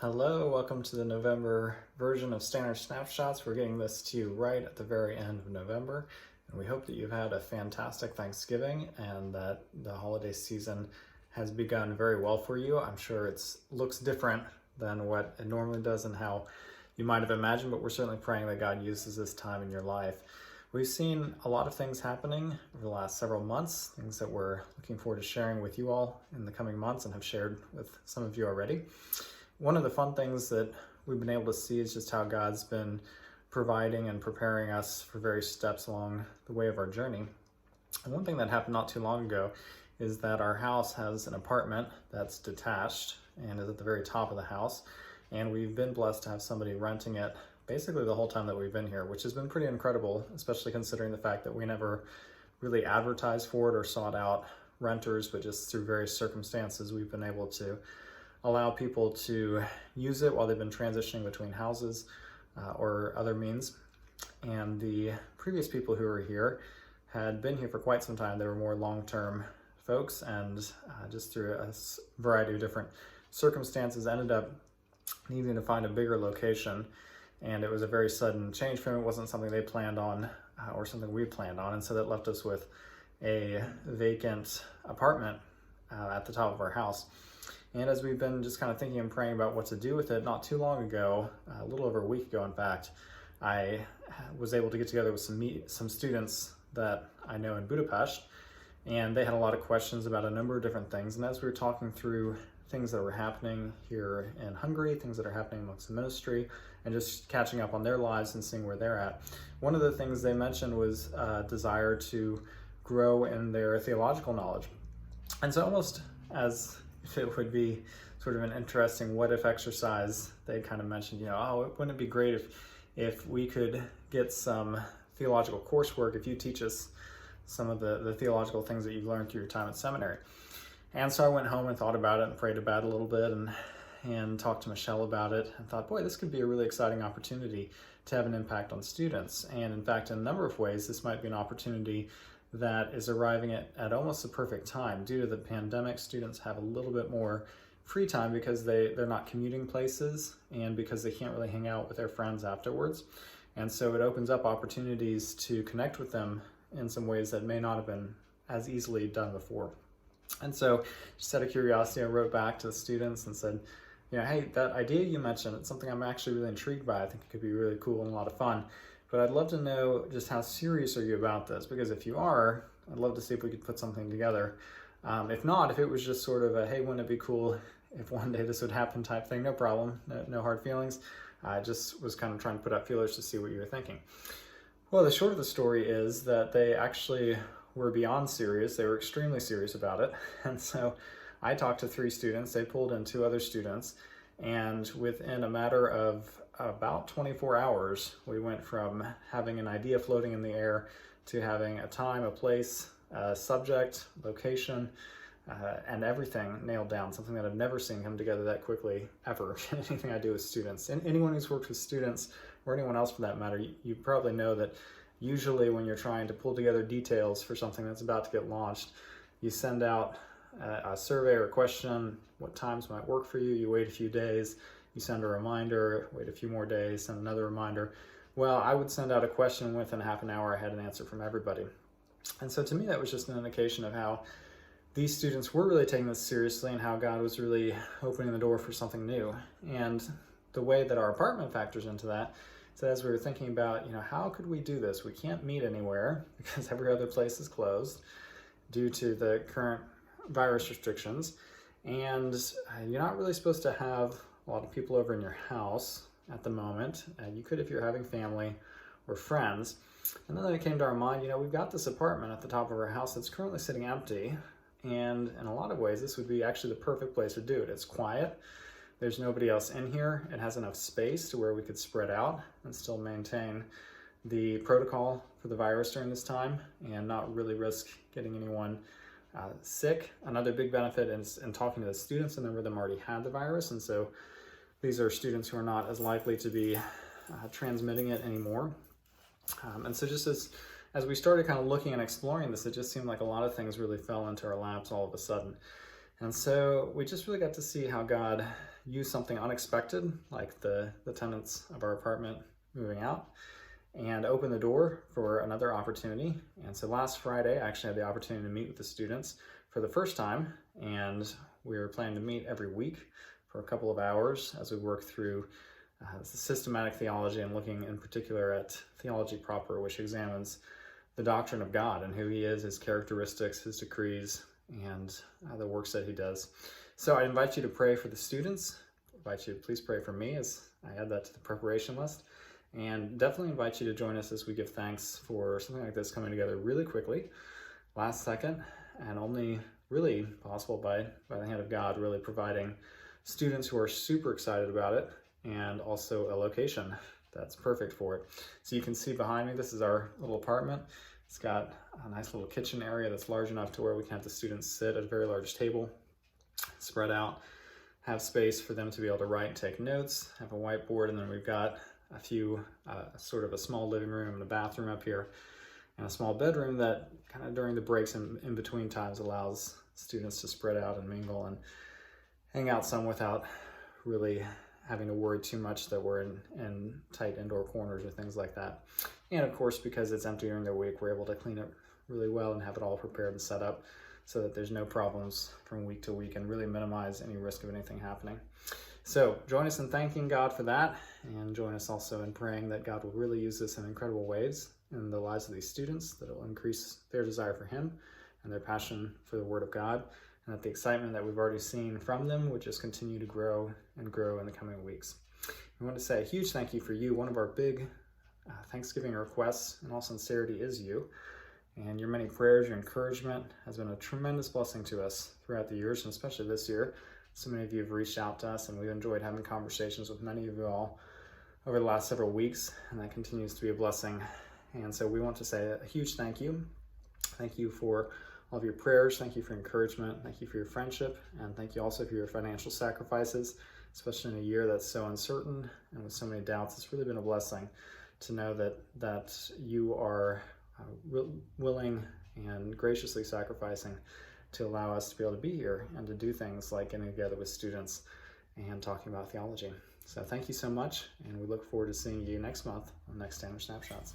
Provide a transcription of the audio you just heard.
Hello, welcome to the November version of Stannard Snapshots. We're getting this to you right at the very end of November, and we hope that you've had a fantastic Thanksgiving and that the holiday season has begun very well for you. I'm sure it looks different than what it normally does and how you might have imagined, but we're certainly praying that God uses this time in your life. We've seen a lot of things happening over the last several months, things that we're looking forward to sharing with you all in the coming months and have shared with some of you already. One of the fun things that we've been able to see is just how God's been providing and preparing us for various steps along the way of our journey. And one thing that happened not too long ago is that our house has an apartment that's detached and is at the very top of the house. And we've been blessed to have somebody renting it basically the whole time that we've been here, which has been pretty incredible, especially considering the fact that we never really advertised for it or sought out renters, but just through various circumstances, we've been able to allow people to use it while they've been transitioning between houses or other means. And the previous people who were here had been here for quite some time. They were more long-term folks, and just through a variety of different circumstances ended up needing to find a bigger location. And it was a very sudden change for them. It wasn't something they planned on or something we planned on. And so that left us with a vacant apartment at the top of our house. And as we've been just kind of thinking and praying about what to do with it, not too long ago, a little over a week ago in fact, I was able to get together with some students that I know in Budapest, and they had a lot of questions about a number of different things. And as we were talking through things that were happening here in Hungary, things that are happening amongst the ministry, and just catching up on their lives and seeing where they're at, one of the things they mentioned was a desire to grow in their theological knowledge. And so almost as if it would be sort of an interesting what if exercise, they kind of mentioned, wouldn't it be great if we could get some theological coursework, if you teach us some of the theological things that you've learned through your time at seminary. And so I went home and thought about it and prayed about it a little bit and talked to Michelle about it and thought, boy, this could be a really exciting opportunity to have an impact on students. And in fact, in a number of ways, this might be an opportunity that is arriving at almost the perfect time. Due to the pandemic, students have a little bit more free time because they're not commuting places and because they can't really hang out with their friends afterwards. And so it opens up opportunities to connect with them in some ways that may not have been as easily done before. And so just out of curiosity, I wrote back to the students and said, hey, that idea you mentioned, it's something I'm actually really intrigued by. I think it could be really cool and a lot of fun. But I'd love to know just how serious are you about this? Because if you are, I'd love to see if we could put something together. If not, if it was just sort of a, hey, wouldn't it be cool if one day this would happen type thing, no problem, no hard feelings. I just was kind of trying to put out feelers to see what you were thinking. Well, the short of the story is that they actually were beyond serious. They were extremely serious about it. And so I talked to 3 students. They pulled in 2 other students. And within a matter of about 24 hours, we went from having an idea floating in the air to having a time, a place, a subject, location, and everything nailed down, something that I've never seen come together that quickly ever in anything I do with students. And anyone who's worked with students, or anyone else for that matter, you probably know that usually when you're trying to pull together details for something that's about to get launched, you send out a survey or a question, what times might work for you, you wait a few days, you send a reminder, wait a few more days, send another reminder. Well, I would send out a question within half an hour, I had an answer from everybody. And so to me, that was just an indication of how these students were really taking this seriously and how God was really opening the door for something new. And the way that our apartment factors into that, so as we were thinking about, how could we do this? We can't meet anywhere because every other place is closed due to the current virus restrictions. And you're not really supposed to have a lot of people over in your house at the moment. You could if you're having family or friends. And then it came to our mind, we've got this apartment at the top of our house that's currently sitting empty. And in a lot of ways, this would be actually the perfect place to do it. It's quiet. There's nobody else in here. It has enough space to where we could spread out and still maintain the protocol for the virus during this time and not really risk getting anyone sick. Another big benefit is in talking to the students, a number of them already had the virus, and so these are students who are not as likely to be transmitting it anymore. And so just as we started kind of looking and exploring this, it just seemed like a lot of things really fell into our laps all of a sudden. And so we just really got to see how God use something unexpected, like the tenants of our apartment moving out, and open the door for another opportunity. And so last Friday, I actually had the opportunity to meet with the students for the first time, and we were planning to meet every week for a couple of hours as we work through systematic theology, and looking in particular at theology proper, which examines the doctrine of God and who he is, his characteristics, his decrees, and the works that he does. So I invite you to pray for the students. I invite you to please pray for me, as I add that to the preparation list. And definitely invite you to join us as we give thanks for something like this coming together really quickly, last second, and only really possible by the hand of God, really providing students who are super excited about it, and also a location that's perfect for it. So you can see behind me, this is our little apartment. It's got a nice little kitchen area that's large enough to where we can have the students sit at a very large table, spread out, have space for them to be able to write and take notes, have a whiteboard, and then we've got a few, sort of a small living room and a bathroom up here, and a small bedroom that kind of during the breaks and in between times allows students to spread out and mingle and hang out some without really having to worry too much that we're in tight indoor corners or things like that. And of course, because it's empty during the week, we're able to clean it really well and have it all prepared and set up so that there's no problems from week to week, and really minimize any risk of anything happening. So join us in thanking God for that, and join us also in praying that God will really use this in incredible ways in the lives of these students, that it will increase their desire for him and their passion for the Word of God, and that the excitement that we've already seen from them would just continue to grow and grow in the coming weeks. We want to say a huge thank you for you. One of our big Thanksgiving requests, in all sincerity, is you. And your many prayers, your encouragement has been a tremendous blessing to us throughout the years, and especially this year. So many of you have reached out to us, and we've enjoyed having conversations with many of you all over the last several weeks, and that continues to be a blessing. And so we want to say a huge thank you. Thank you for all of your prayers. Thank you for encouragement. Thank you for your friendship. And thank you also for your financial sacrifices, especially in a year that's so uncertain and with so many doubts. It's really been a blessing to know that you are willing and graciously sacrificing to allow us to be able to be here and to do things like getting together with students and talking about theology. So thank you so much, and we look forward to seeing you next month on Next Stannard Snapshots.